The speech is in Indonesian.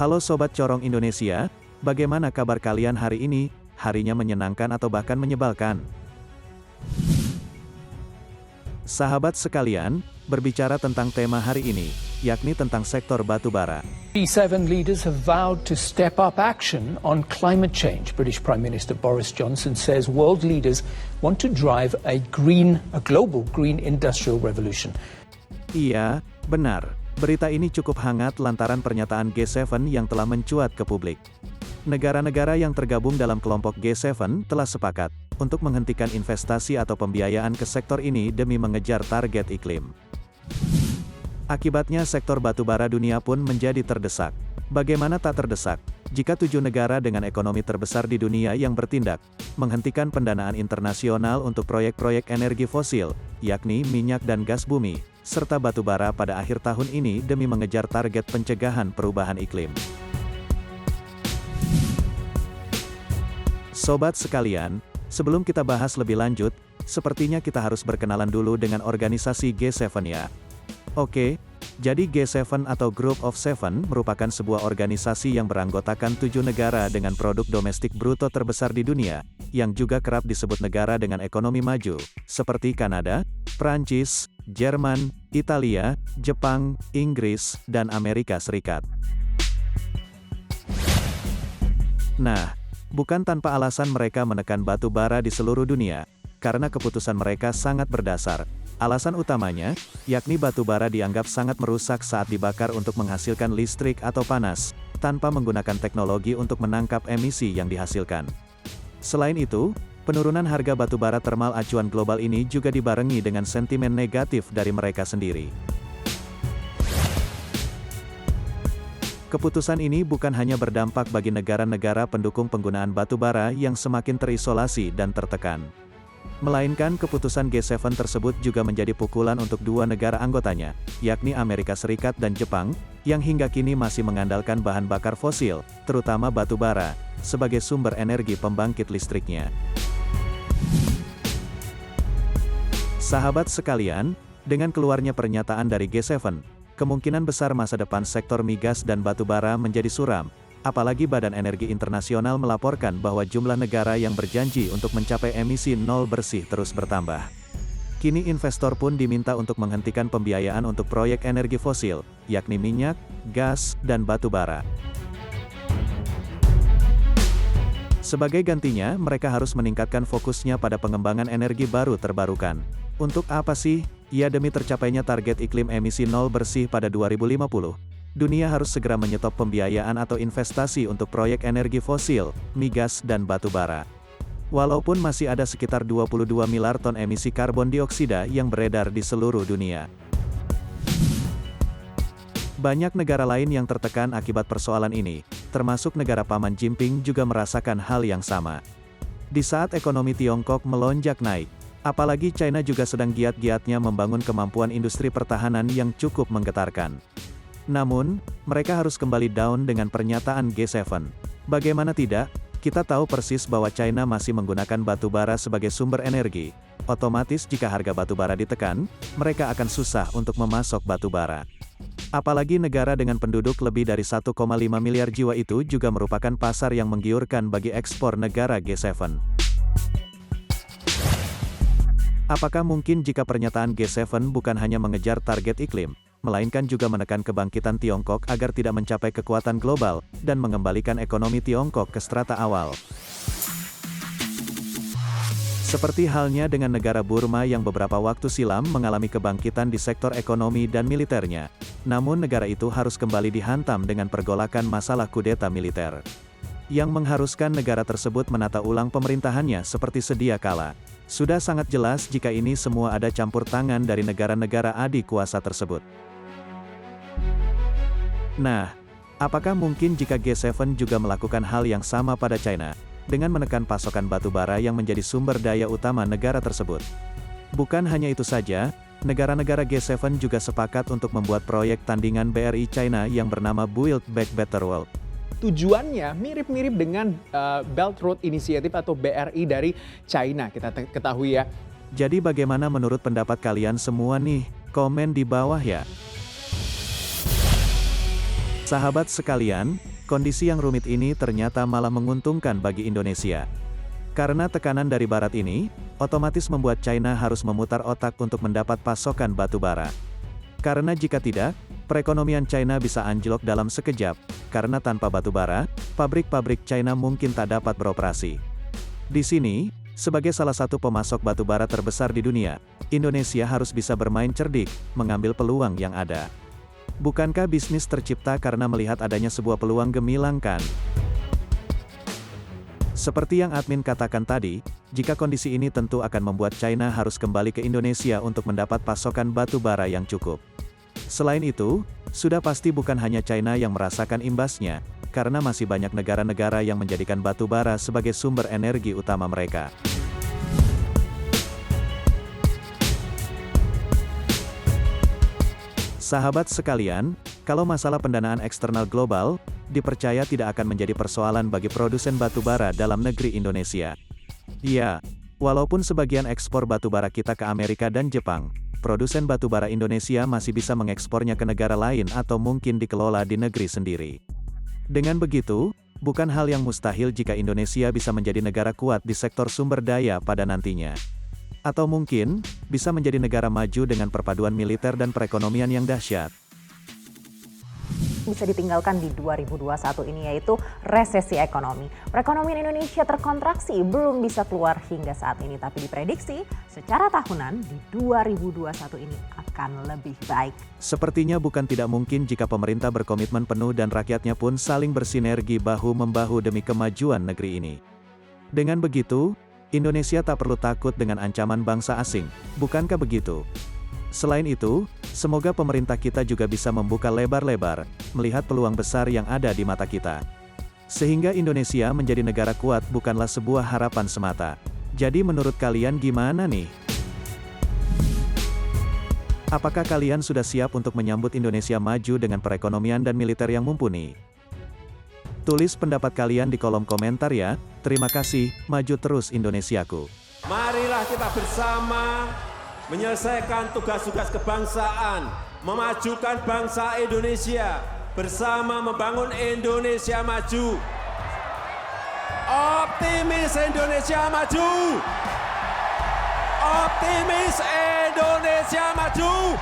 Halo Sobat Corong Indonesia, bagaimana kabar kalian hari ini? Harinya menyenangkan atau bahkan menyebalkan? Sahabat sekalian, berbicara tentang tema hari ini, yakni tentang sektor batubara. G7 leaders have vowed to step up action on climate change. British Prime Minister Boris Johnson says world leaders want to drive a global green industrial revolution. Iya, benar. Berita ini cukup hangat lantaran pernyataan G7 yang telah mencuat ke publik. Negara-negara yang tergabung dalam kelompok G7 telah sepakat untuk menghentikan investasi atau pembiayaan ke sektor ini demi mengejar target iklim. Akibatnya sektor batubara dunia pun menjadi terdesak. Bagaimana tak terdesak, jika 7 negara dengan ekonomi terbesar di dunia yang bertindak, menghentikan pendanaan internasional untuk proyek-proyek energi fosil, yakni minyak dan gas bumi, serta batubara pada akhir tahun ini demi mengejar target pencegahan perubahan iklim. Sobat sekalian, sebelum kita bahas lebih lanjut, sepertinya kita harus berkenalan dulu dengan organisasi G7 ya. Oke, jadi G7 atau Group of Seven merupakan sebuah organisasi yang beranggotakan 7 negara dengan produk domestik bruto terbesar di dunia, yang juga kerap disebut negara dengan ekonomi maju, seperti Kanada, Prancis, Jerman, Italia, Jepang, Inggris, dan Amerika Serikat. Nah, bukan tanpa alasan mereka menekan batu bara di seluruh dunia, karena keputusan mereka sangat berdasar. Alasan utamanya, yakni batu bara dianggap sangat merusak saat dibakar untuk menghasilkan listrik atau panas, tanpa menggunakan teknologi untuk menangkap emisi yang dihasilkan. Selain itu, penurunan harga batu bara termal acuan global ini juga dibarengi dengan sentimen negatif dari mereka sendiri. Keputusan ini bukan hanya berdampak bagi negara-negara pendukung penggunaan batu bara yang semakin terisolasi dan tertekan. Melainkan keputusan G7 tersebut juga menjadi pukulan untuk 2 negara anggotanya, yakni Amerika Serikat dan Jepang, yang hingga kini masih mengandalkan bahan bakar fosil, terutama batu bara, sebagai sumber energi pembangkit listriknya. Sahabat sekalian, dengan keluarnya pernyataan dari G7, kemungkinan besar masa depan sektor migas dan batu bara menjadi suram. Apalagi Badan Energi Internasional melaporkan bahwa jumlah negara yang berjanji untuk mencapai emisi nol bersih terus bertambah. Kini investor pun diminta untuk menghentikan pembiayaan untuk proyek energi fosil, yakni minyak, gas, dan batu bara. Sebagai gantinya, mereka harus meningkatkan fokusnya pada pengembangan energi baru terbarukan. Untuk apa sih? Ya demi tercapainya target iklim emisi nol bersih pada 2050. Dunia harus segera menyetop pembiayaan atau investasi untuk proyek energi fosil, migas dan batu bara. Walaupun masih ada sekitar 22 miliar ton emisi karbon dioksida yang beredar di seluruh dunia. Banyak negara lain yang tertekan akibat persoalan ini, termasuk negara Paman Jinping juga merasakan hal yang sama. Di saat ekonomi Tiongkok melonjak naik, apalagi China juga sedang giat-giatnya membangun kemampuan industri pertahanan yang cukup menggetarkan. Namun, mereka harus kembali down dengan pernyataan G7. Bagaimana tidak, kita tahu persis bahwa China masih menggunakan batu bara sebagai sumber energi. Otomatis jika harga batu bara ditekan, mereka akan susah untuk memasok batu bara. Apalagi negara dengan penduduk lebih dari 1,5 miliar jiwa itu juga merupakan pasar yang menggiurkan bagi ekspor negara G7. Apakah mungkin jika pernyataan G7 bukan hanya mengejar target iklim, melainkan juga menekan kebangkitan Tiongkok agar tidak mencapai kekuatan global, dan mengembalikan ekonomi Tiongkok ke strata awal? Seperti halnya dengan negara Burma yang beberapa waktu silam mengalami kebangkitan di sektor ekonomi dan militernya. Namun negara itu harus kembali dihantam dengan pergolakan masalah kudeta militer, yang mengharuskan negara tersebut menata ulang pemerintahannya seperti sedia kala. Sudah sangat jelas jika ini semua ada campur tangan dari negara-negara adik kuasa tersebut. Nah, apakah mungkin jika G7 juga melakukan hal yang sama pada China, dengan menekan pasokan batu bara yang menjadi sumber daya utama negara tersebut? Bukan hanya itu saja, negara-negara G7 juga sepakat untuk membuat proyek tandingan BRI China yang bernama Build Back Better World. Tujuannya mirip-mirip dengan Belt Road Initiative atau BRI dari China, kita ketahui ya. Jadi bagaimana menurut pendapat kalian semua nih? Komen di bawah ya. Sahabat sekalian, Kondisi yang rumit ini ternyata malah menguntungkan bagi Indonesia. Karena tekanan dari barat ini, otomatis membuat China harus memutar otak untuk mendapat pasokan batu bara. Karena jika tidak, perekonomian China bisa anjlok dalam sekejap, karena tanpa batu bara, pabrik-pabrik China mungkin tak dapat beroperasi. Di sini, sebagai salah satu pemasok batu bara terbesar di dunia, Indonesia harus bisa bermain cerdik, mengambil peluang yang ada. Bukankah bisnis tercipta karena melihat adanya sebuah peluang gemilang kan? Seperti yang admin katakan tadi, jika kondisi ini tentu akan membuat China harus kembali ke Indonesia untuk mendapat pasokan batu bara yang cukup. Selain itu, sudah pasti bukan hanya China yang merasakan imbasnya, karena masih banyak negara-negara yang menjadikan batu bara sebagai sumber energi utama mereka. Sahabat sekalian, kalau masalah pendanaan eksternal global, dipercaya tidak akan menjadi persoalan bagi produsen batu bara dalam negeri Indonesia. Ya, walaupun sebagian ekspor batu bara kita ke Amerika dan Jepang, produsen batu bara Indonesia masih bisa mengekspornya ke negara lain atau mungkin dikelola di negeri sendiri. Dengan begitu, bukan hal yang mustahil jika Indonesia bisa menjadi negara kuat di sektor sumber daya pada nantinya. Atau mungkin, bisa menjadi negara maju dengan perpaduan militer dan perekonomian yang dahsyat. Bisa ditinggalkan di 2021 ini, yaitu resesi ekonomi. Perekonomian Indonesia terkontraksi, belum bisa keluar hingga saat ini, tapi diprediksi secara tahunan di 2021 ini akan lebih baik. Sepertinya bukan tidak mungkin jika pemerintah berkomitmen penuh dan rakyatnya pun saling bersinergi bahu-membahu demi kemajuan negeri ini. Dengan begitu, Indonesia tak perlu takut dengan ancaman bangsa asing, bukankah begitu? Selain itu, semoga pemerintah kita juga bisa membuka lebar-lebar, melihat peluang besar yang ada di mata kita. Sehingga Indonesia menjadi negara kuat bukanlah sebuah harapan semata. Jadi menurut kalian gimana nih? Apakah kalian sudah siap untuk menyambut Indonesia maju dengan perekonomian dan militer yang mumpuni? Tulis pendapat kalian di kolom komentar ya. Terima kasih, maju terus Indonesiaku. Marilah kita bersama menyelesaikan tugas-tugas kebangsaan, memajukan bangsa Indonesia, bersama membangun Indonesia maju. Optimis Indonesia maju! Optimis Indonesia maju!